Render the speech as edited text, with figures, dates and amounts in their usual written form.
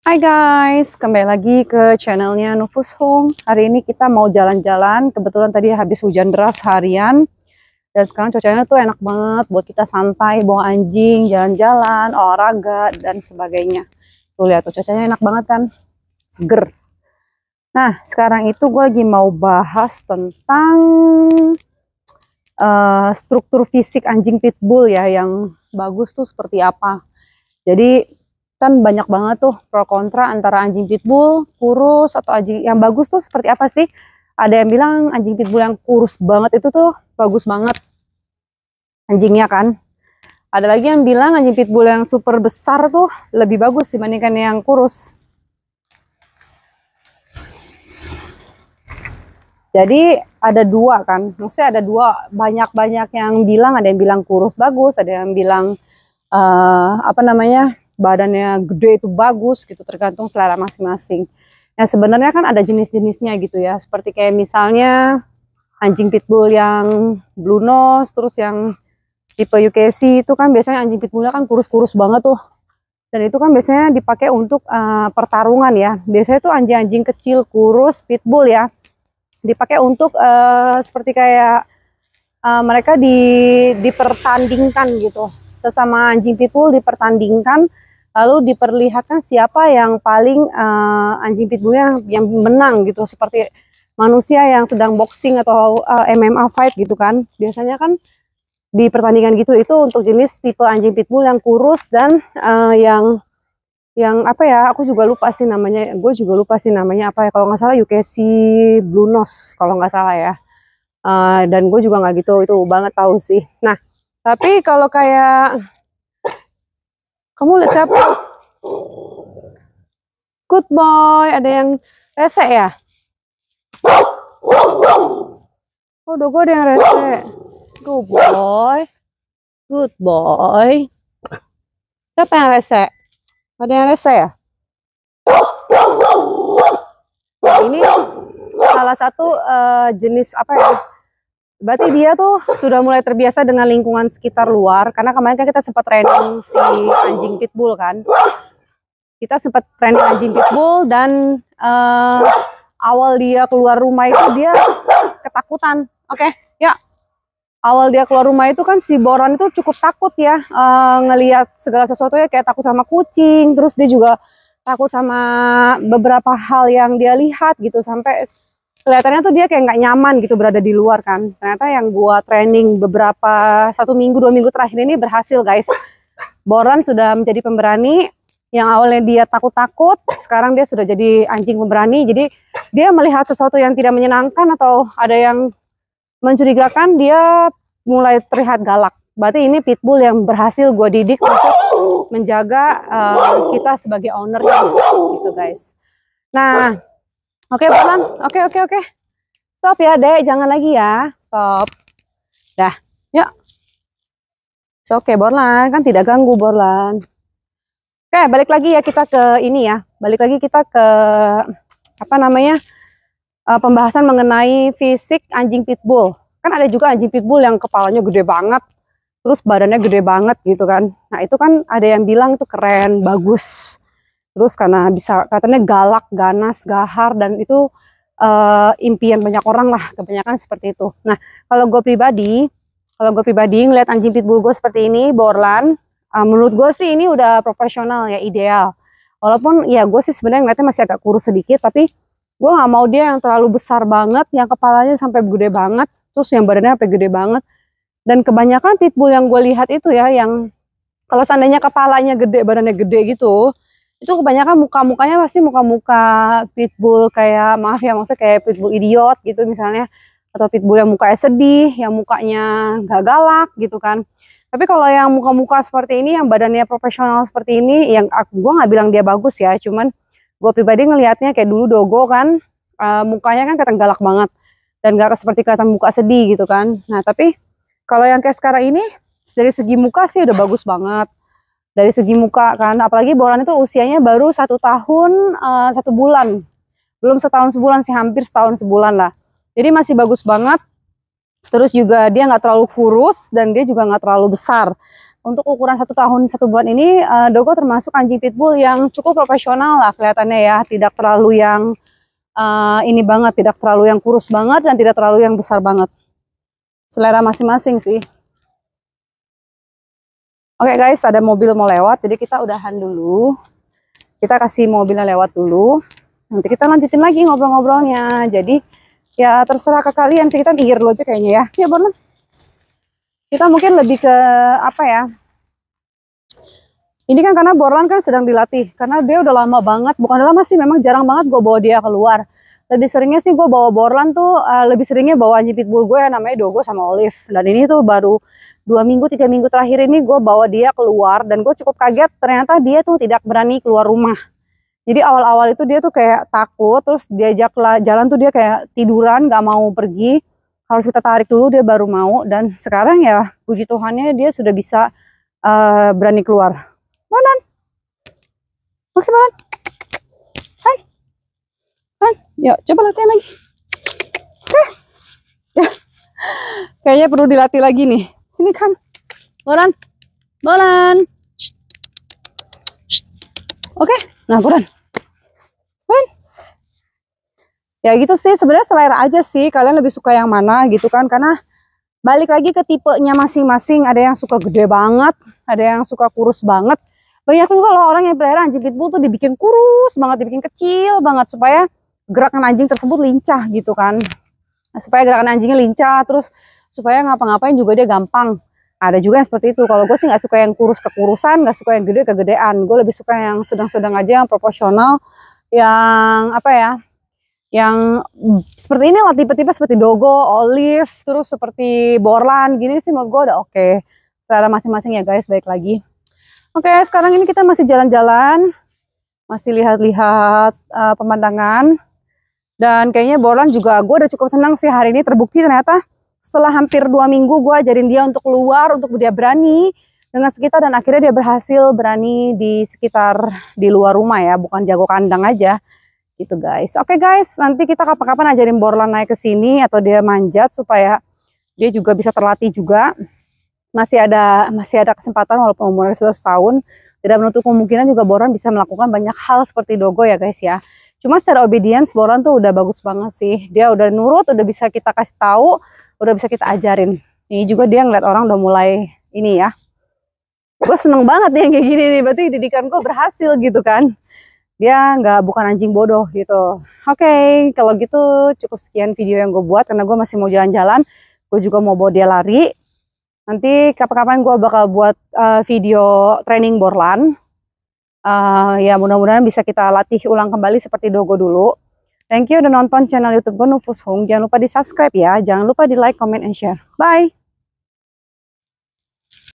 Hai guys, kembali lagi ke channelnya Nufus Home. Hari ini kita mau jalan-jalan. Kebetulan tadi habis hujan deras harian. Dan sekarang cuacanya tuh enak banget buat kita santai, bawa anjing, jalan-jalan, olahraga, dan sebagainya. Tuh lihat tuh cuacanya enak banget kan, seger. Nah, sekarang itu gue lagi mau bahas tentang struktur fisik anjing pitbull ya, yang bagus tuh seperti apa. Jadi kan banyak banget tuh pro kontra antara anjing pitbull kurus atau anjing yang bagus tuh seperti apa sih? Ada yang bilang anjing pitbull yang kurus banget itu tuh bagus banget anjingnya kan. Ada lagi yang bilang anjing pitbull yang super besar tuh lebih bagus dibandingkan yang kurus. Jadi ada dua kan, maksudnya ada dua, banyak yang bilang, ada yang bilang kurus bagus, ada yang bilang badannya gede itu bagus gitu, tergantung selera masing-masing. Nah sebenarnya kan ada jenis-jenisnya gitu ya, seperti kayak misalnya anjing pitbull yang blue nose, terus yang tipe UKC itu kan biasanya anjing pitbullnya kan kurus-kurus banget tuh, dan itu kan biasanya dipakai untuk pertarungan ya. Biasanya tuh anjing-anjing kecil kurus pitbull ya dipakai untuk seperti kayak mereka dipertandingkan gitu, sesama anjing pitbull dipertandingkan, lalu diperlihatkan siapa yang paling anjing pitbullnya yang menang gitu, seperti manusia yang sedang boxing atau MMA fight gitu kan. Biasanya kan di pertandingan gitu itu untuk jenis tipe anjing pitbull yang kurus dan yang apa ya, aku juga lupa sih namanya, gue juga lupa sih namanya apa ya, kalau nggak salah UKC Blue Nose kalau nggak salah ya. Dan gue juga nggak gitu itu banget tahu sih. Nah tapi kalau kayak kamu lihat siapa? Good boy, ada yang rese ya? Oh dogo ada yang rese. Good boy, good boy. Siapa yang rese? Ada yang rese ya? Nah, ini salah satu jenis apa ya? Berarti dia tuh sudah mulai terbiasa dengan lingkungan sekitar luar. Karena kemarin kan kita sempat training si anjing pitbull kan. Kita sempat training anjing pitbull dan awal dia keluar rumah itu dia ketakutan. Oke, ya. Awal dia keluar rumah itu kan si Boran itu cukup takut ya, ngelihat segala sesuatu ya, kayak takut sama kucing, terus dia juga takut sama beberapa hal yang dia lihat gitu, sampai kelihatannya tuh dia kayak nggak nyaman gitu berada di luar kan. Ternyata yang gua training beberapa 1 minggu 2 minggu terakhir ini berhasil guys. Boran sudah menjadi pemberani, yang awalnya dia takut-takut, sekarang dia sudah jadi anjing pemberani. Jadi dia melihat sesuatu yang tidak menyenangkan atau ada yang mencurigakan, dia mulai terlihat galak. Berarti ini pitbull yang berhasil gue didik untuk menjaga kita sebagai ownernya gitu guys. Nah, oke Boran, oke. Stop ya dek, jangan lagi ya, stop. Dah, yuk. Oke Boran, kan tidak ganggu Boran. Oke, balik lagi ya kita ke ini ya, balik lagi kita ke apa namanya, pembahasan mengenai fisik anjing pitbull. Kan ada juga anjing pitbull yang kepalanya gede banget, terus badannya gede banget gitu kan. Nah itu kan ada yang bilang itu keren, bagus. Terus karena bisa katanya galak, ganas, gahar, dan itu impian banyak orang lah, kebanyakan seperti itu. Nah kalau gue pribadi ngeliat anjing pitbull gue seperti ini, Borlan, menurut gue sih ini udah profesional ya, ideal. Walaupun ya gue sih sebenarnya ngeliatnya masih agak kurus sedikit, tapi gue nggak mau dia yang terlalu besar banget, yang kepalanya sampai gede banget, terus yang badannya sampai gede banget. Dan kebanyakan pitbull yang gue lihat itu ya, yang kalau seandainya kepalanya gede, badannya gede gitu, itu kebanyakan muka-mukanya pasti muka-muka pitbull kayak, maaf ya, maksudnya kayak pitbull idiot gitu misalnya, atau pitbull yang mukanya sedih, yang mukanya gak galak gitu kan. Tapi kalau yang muka-muka seperti ini, yang badannya profesional seperti ini, yang gue nggak bilang dia bagus ya, cuman gue pribadi ngelihatnya kayak dulu Dogo kan, mukanya kan kelihatan galak banget dan gak seperti kelihatan muka sedih gitu kan. Nah tapi kalau yang kayak sekarang ini dari segi muka sih udah bagus banget, dari segi muka kan. Apalagi Boran itu usianya baru 1 tahun 1 bulan, belum setahun sebulan sih, hampir setahun sebulan lah. Jadi masih bagus banget. Terus juga dia nggak terlalu kurus dan dia juga nggak terlalu besar. untuk ukuran 1 tahun 1 bulan ini, Dogo termasuk anjing pitbull yang cukup profesional lah kelihatannya ya. Tidak terlalu yang ini banget, tidak terlalu yang kurus banget dan tidak terlalu yang besar banget. Selera masing-masing sih. Oke guys, ada mobil mau lewat, jadi kita udahan dulu. Kita kasih mobilnya lewat dulu. Nanti kita lanjutin lagi ngobrol-ngobrolnya. Jadi ya terserah ke kalian sih, kita minggir dulu aja kayaknya ya. Ya Borlan. Kita mungkin lebih ke apa ya? Ini kan karena Borlan kan sedang dilatih, karena dia udah lama banget, bukan udah lama sih, memang jarang banget gue bawa dia keluar. Lebih seringnya sih gue bawa Borlan tuh, lebih seringnya bawa anjing pitbull gue yang namanya Dogo sama Olive. Dan ini tuh baru 2 minggu, 3 minggu terakhir ini gue bawa dia keluar, dan gue cukup kaget ternyata dia tuh tidak berani keluar rumah. Jadi awal-awal itu dia tuh kayak takut, terus diajak jalan tuh dia kayak tiduran, gak mau pergi. Harus kita tarik dulu dia baru mau, dan sekarang ya puji Tuhannya dia sudah bisa berani keluar. Borlan, oke Borlan, hai, hai, yuk coba latihan lagi. Oke, ya, kayaknya perlu dilatih lagi nih. Sini kan, Borlan, Borlan, oke, nah Borlan. Ya gitu sih, sebenarnya selera aja sih, kalian lebih suka yang mana gitu kan, karena balik lagi ke tipenya masing-masing. Ada yang suka gede banget, ada yang suka kurus banget. Banyak juga loh orang yang pelihara anjing pitbull tuh dibikin kurus banget, dibikin kecil banget supaya gerakan anjing tersebut lincah gitu kan. Nah, supaya gerakan anjingnya lincah, terus supaya ngapa-ngapain juga dia gampang. Ada juga yang seperti itu. Kalau gue sih nggak suka yang kurus kekurusan, nggak suka yang gede kegedean. Gue lebih suka yang sedang-sedang aja, yang proporsional, yang apa ya, yang seperti ini lah, tipe-tipe seperti Dogo, Olive, terus seperti Borlan gini sih menurut gue udah oke. Selera masing-masing ya guys, baik lagi. Oke, sekarang ini kita masih jalan-jalan, masih lihat-lihat pemandangan, dan kayaknya Borlan juga gue udah cukup senang sih hari ini. Terbukti ternyata setelah hampir 2 minggu gue ajarin dia untuk keluar, untuk dia berani dengan sekitar, dan akhirnya dia berhasil berani di sekitar, di luar rumah ya, bukan jago kandang aja. Gitu guys. Oke guys, nanti kita kapan-kapan ajarin Borlan naik ke sini atau dia manjat supaya dia juga bisa terlatih juga. Masih ada kesempatan walaupun umurnya sudah setahun. Tidak menutup kemungkinan juga Borlan bisa melakukan banyak hal seperti Dogo ya guys ya. Cuma secara obedience Borlan tuh udah bagus banget sih. Dia udah nurut, udah bisa kita kasih tahu, udah bisa kita ajarin. Ini juga dia ngeliat orang udah mulai ini ya. Gue seneng banget nih yang kayak gini nih, berarti didikan gue berhasil gitu kan. Dia bukan anjing bodoh gitu. Oke, kalau gitu cukup sekian video yang gue buat, karena gue masih mau jalan-jalan. Gue juga mau bawa dia lari. Nanti kapan-kapan gue bakal buat video training Borlan. Ya mudah-mudahan bisa kita latih ulang kembali seperti Dogo dulu. Thank you udah nonton channel YouTube gue, Nufus Hung. Jangan lupa di subscribe ya. Jangan lupa di like, comment, and share. Bye!